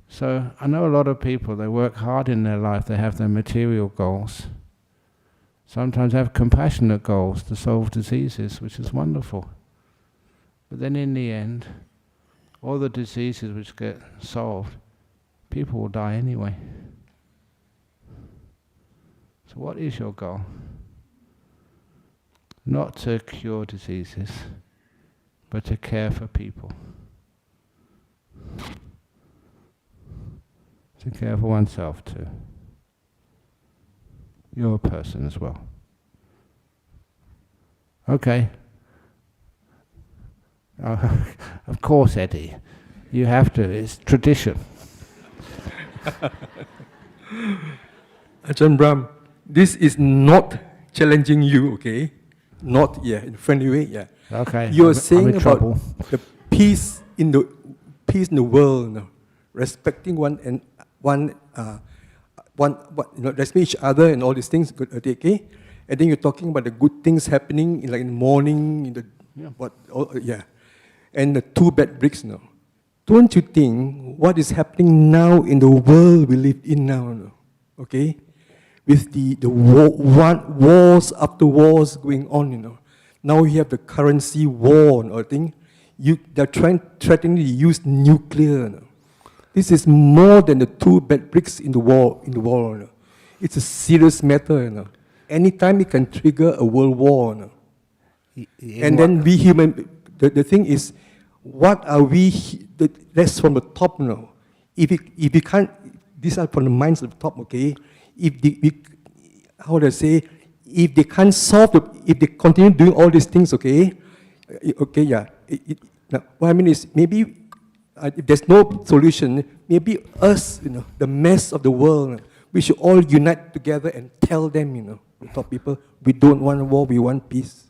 So I know a lot of people, they work hard in their life, they have their material goals. Sometimes have compassionate goals to solve diseases, which is wonderful. But then in the end, all the diseases which get solved, people will die anyway. So what is your goal? Not to cure diseases, but to care for people. To care for oneself too. You're a person as well. Okay. Of course, Eddie. You have to. It's tradition. Ajahn Brahm, this is not challenging you, okay? Not, in a friendly way, Okay. You're I'm saying in about trouble. the peace in the world, respecting respecting each other and all these things, okay? And then you're talking about the good things happening in the morning, and the two bad bricks now. Don't you think what is happening now in the world we live in now, okay? With the wars after wars going on, Now we have the currency war, I think. They're threatening to use nuclear. This is more than the two bad bricks in the world. It's a serious matter. Anytime it can trigger a world war. And then we human, the thing is, what are we? That's from the top now. If we can't, these are from the minds of the top. Okay, if they can't solve if they continue doing all these things. Now, what I mean is maybe. If there's no solution, maybe us, the mass of the world, we should all unite together and tell them, the top people, we don't want war, we want peace.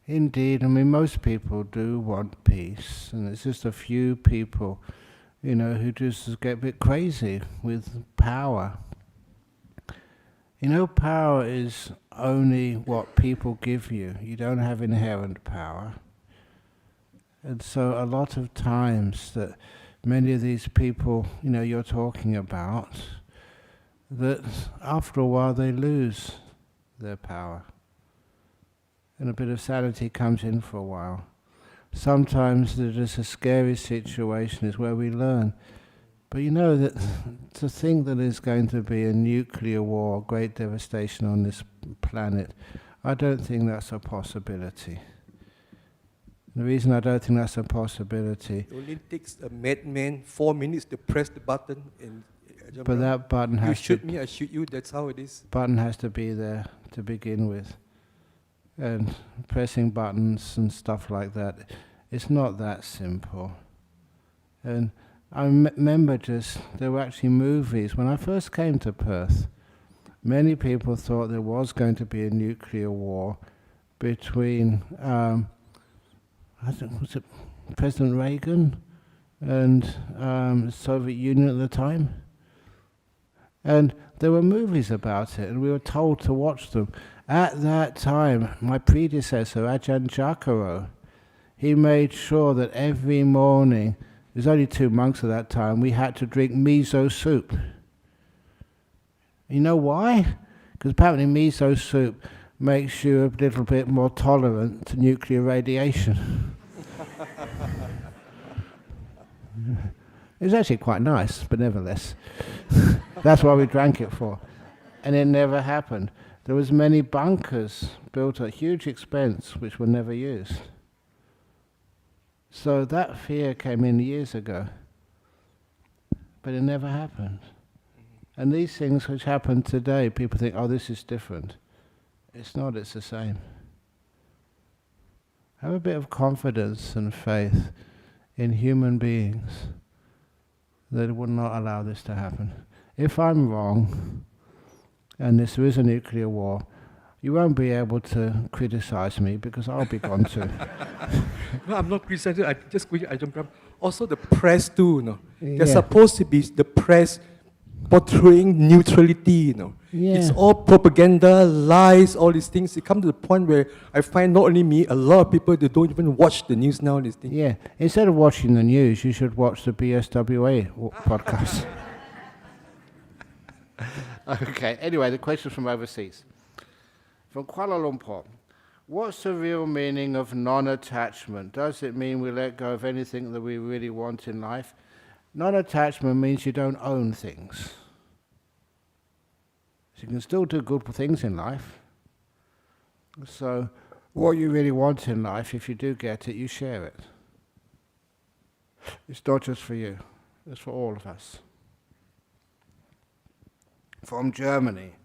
Indeed, I mean, most people do want peace, and it's just a few people, who just get a bit crazy with power. Power is only what people give you. You don't have inherent power. And so a lot of times that many of these people, you're talking about, that after a while they lose their power. And a bit of sanity comes in for a while. Sometimes there's just a scary situation is where we learn. But that to think that there's going to be a nuclear war, great devastation on this planet, I don't think that's a possibility. The reason I don't think that's a possibility. It only takes a madman 4 minutes to press the button, and but that button has you shoot me, I shoot you. That's how it is. Button has to be there to begin with, and pressing buttons and stuff like that. It's not that simple. And I remember there were actually movies when I first came to Perth. Many people thought there was going to be a nuclear war between. I think, was it President Reagan and the Soviet Union at the time? And there were movies about it, and we were told to watch them. At that time, my predecessor, Ajahn Brahm, he made sure that every morning, there's only 2 monks at that time, we had to drink miso soup. You know why? Because apparently miso soup makes you a little bit more tolerant to nuclear radiation. It was actually quite nice, but nevertheless. That's why we drank it for. And it never happened. There was many bunkers built at huge expense which were never used. So that fear came in years ago. But it never happened. And these things which happen today, people think, oh, this is different. It's not, it's the same. Have a bit of confidence and faith in human beings that would not allow this to happen. If I'm wrong, and there is a nuclear war, you won't be able to criticize me because I'll be gone too. No, I'm not criticizing. I just quickly, Ajahn Brahm. Also, the press too. You know, Yeah. they're supposed to be the press portraying neutrality. You know, Yeah. it's all propaganda, lies, all these things. It comes to the point where I find not only me, a lot of people they don't even watch the news now. These things. Yeah, instead of watching the news, you should watch the BSWA podcast. Okay, anyway, the question from overseas. From Kuala Lumpur. What's the real meaning of non-attachment? Does it mean we let go of anything that we really want in life? Non-attachment means you don't own things. So you can still do good things in life. So what you really want in life, if you do get it, you share it. It's not just for you, it's for all of us. From Germany.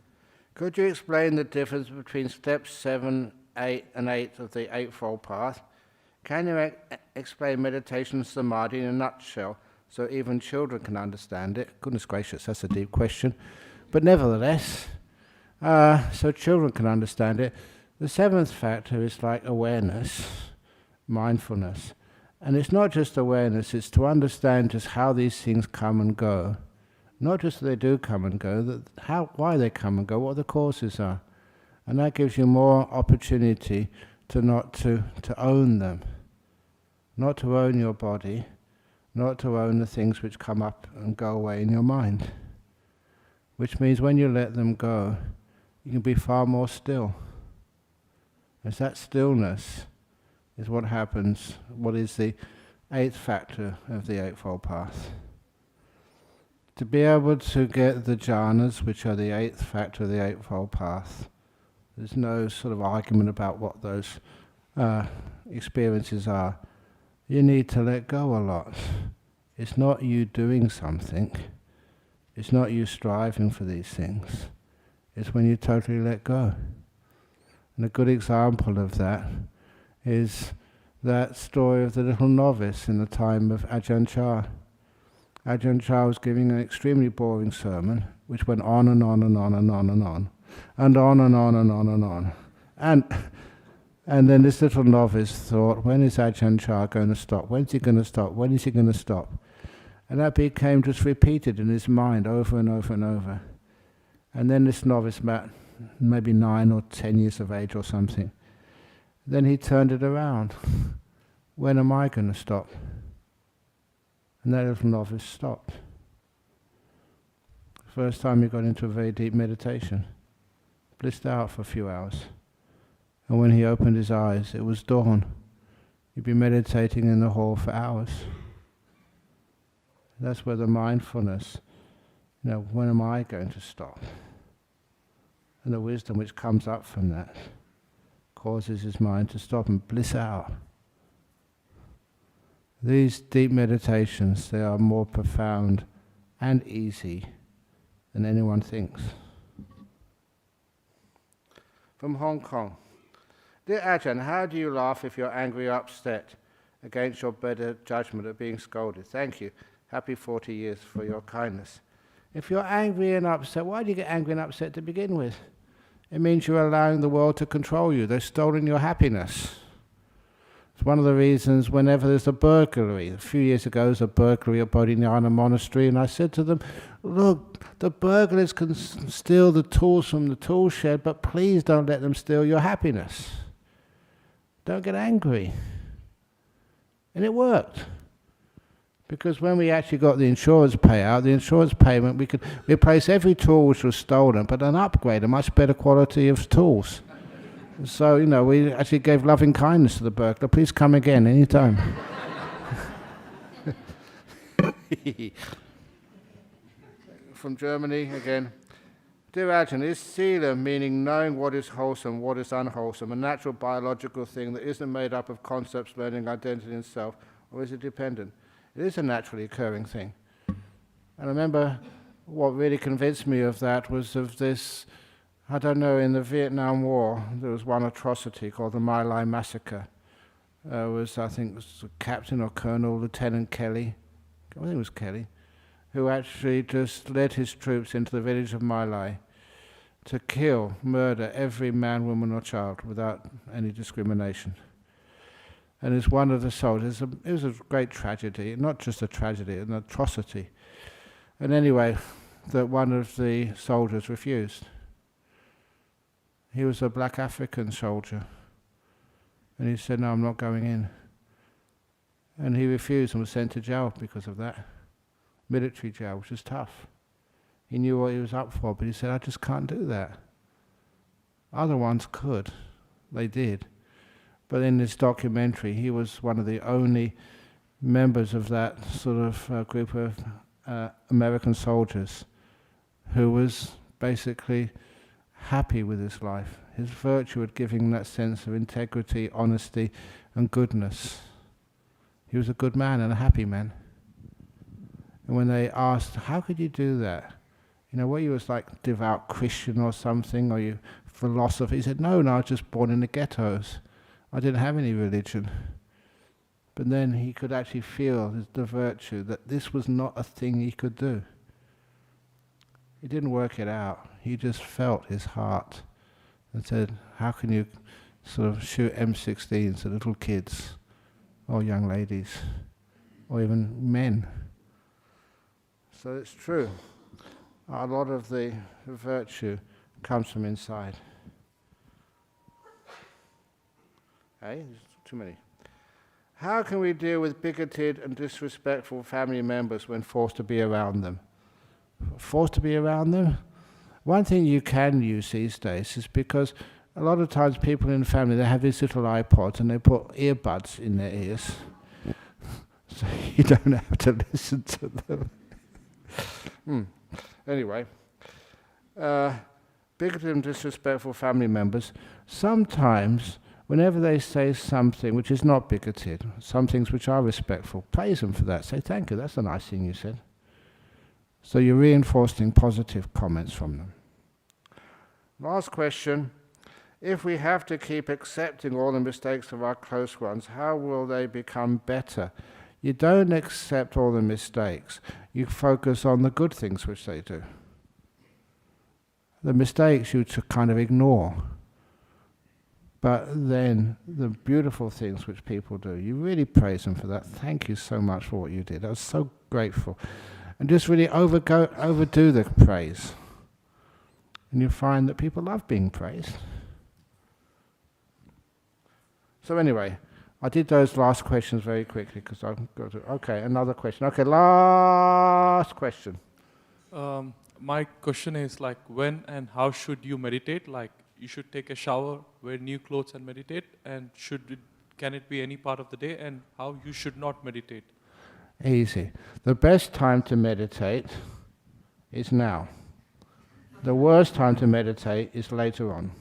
Could you explain the difference between steps 7, 8 and 8 of the Eightfold Path? Can you explain meditation samadhi in a nutshell so even children can understand it? Goodness gracious, that's a deep question. But nevertheless, so children can understand it. The 7th factor is like awareness, mindfulness. And it's not just awareness, it's to understand just how these things come and go. Not just that they do come and go, why they come and go, what the causes are. And that gives you more opportunity to own them. Not to own your body, not to own the things which come up and go away in your mind. Which means when you let them go, you can be far more still. As that stillness is what happens, what is the 8th factor of the Eightfold Path. To be able to get the jhanas, which are the 8th factor of the Eightfold Path, there's no sort of argument about what those experiences are. You need to let go a lot. It's not you doing something. It's not you striving for these things. It's when you totally let go. And a good example of that is that story of the little novice in the time of Ajahn Chah. Ajahn Chah was giving an extremely boring sermon, which went on and on and on and on and on, and on and on and on and on. And then this little novice thought, when is Ajahn Chah going to stop? When's he going to stop? When is he going to stop? And that became just repeated in his mind over and over and over. And then this novice, about maybe 9 or 10 years of age or something, then he turned it around. When am I going to stop? And that little novice stopped. First time he got into a very deep meditation. Blissed out for a few hours. And when he opened his eyes, it was dawn. He'd been meditating in the hall for hours. That's where the mindfulness, when am I going to stop? And the wisdom which comes up from that causes his mind to stop and bliss out. These deep meditations, they are more profound and easy than anyone thinks. From Hong Kong. Dear Ajahn, how do you laugh if you're angry or upset against your better judgment of being scolded? Thank you. Happy 40 years for your kindness. If you're angry and upset, why do you get angry and upset to begin with? It means you're allowing the world to control you. They've stolen your happiness. It's one of the reasons whenever there's a burglary. A few years ago, there was a burglary at Bodhinyana Monastery, and I said to them, look, the burglars can steal the tools from the tool shed, but please don't let them steal your happiness. Don't get angry. And it worked. Because when we actually got the insurance payout, the insurance payment, we could replace every tool which was stolen, but then upgrade a much better quality of tools. So, we actually gave loving kindness to the burglar. Please come again, anytime. From Germany again. Dear Ajahn, is sila, meaning knowing what is wholesome, what is unwholesome, a natural biological thing that isn't made up of concepts, learning, identity and self, or is it dependent? It is a naturally occurring thing. And I remember what really convinced me of that was of this, I don't know, in the Vietnam War, there was one atrocity called the My Lai Massacre. I think it was Captain or Colonel, Lieutenant Kelly, I think it was Kelly, who actually just led his troops into the village of My Lai to kill, murder every man, woman or child without any discrimination. And as one of the soldiers, it was a great tragedy, not just a tragedy, an atrocity. And anyway, that one of the soldiers refused. He was a black African soldier. And he said, no, I'm not going in. And he refused and was sent to jail because of that. Military jail, which was tough. He knew what he was up for, but he said, I just can't do that. Other ones could. They did. But in this documentary, he was one of the only members of that sort of group of American soldiers who was basically happy with his life. His virtue had given him that sense of integrity, honesty, and goodness. He was a good man and a happy man. And when they asked, how could you do that? Were you was like devout Christian or something, or you philosopher? He said, no, I was just born in the ghettos. I didn't have any religion. But then he could actually feel the virtue that this was not a thing he could do. He didn't work it out. He just felt his heart and said, how can you sort of shoot M16s at little kids or young ladies or even men? So it's true. A lot of the virtue comes from inside. Hey, there's too many. How can we deal with bigoted and disrespectful family members when forced to be around them? Forced to be around them? One thing you can use these days is because a lot of times people in the family, they have these little iPods and they put earbuds in their ears. So you don't have to listen to them. Anyway, bigoted and disrespectful family members, sometimes whenever they say something which is not bigoted, some things which are respectful, praise them for that. Say, thank you, that's a nice thing you said. So you're reinforcing positive comments from them. Last question. If we have to keep accepting all the mistakes of our close ones, how will they become better? You don't accept all the mistakes. You focus on the good things which they do. The mistakes you kind of ignore. But then the beautiful things which people do, you really praise them for that. Thank you so much for what you did. I was so grateful. And just really overdo the praise. And you find that people love being praised. So anyway, I did those last questions very quickly because I've got to... Okay, another question. Okay, last question. My question is like, when and how should you meditate? Like, you should take a shower, wear new clothes and meditate, and can it be any part of the day, and how you should not meditate? Easy. The best time to meditate is now. The worst time to meditate is later on.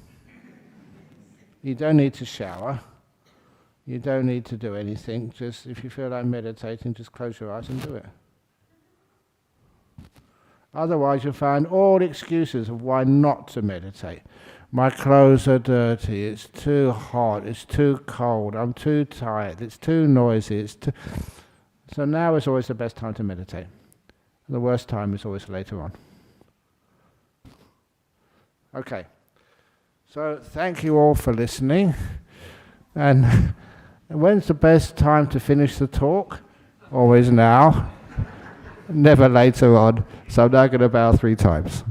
You don't need to shower. You don't need to do anything. Just if you feel like meditating, just close your eyes and do it. Otherwise, you'll find all excuses of why not to meditate. My clothes are dirty, it's too hot, it's too cold, I'm too tired, it's too noisy, So now is always the best time to meditate. The worst time is always later on. Okay. So thank you all for listening. And And when's the best time to finish the talk? Always now, never later on. So I'm now going to bow 3 times.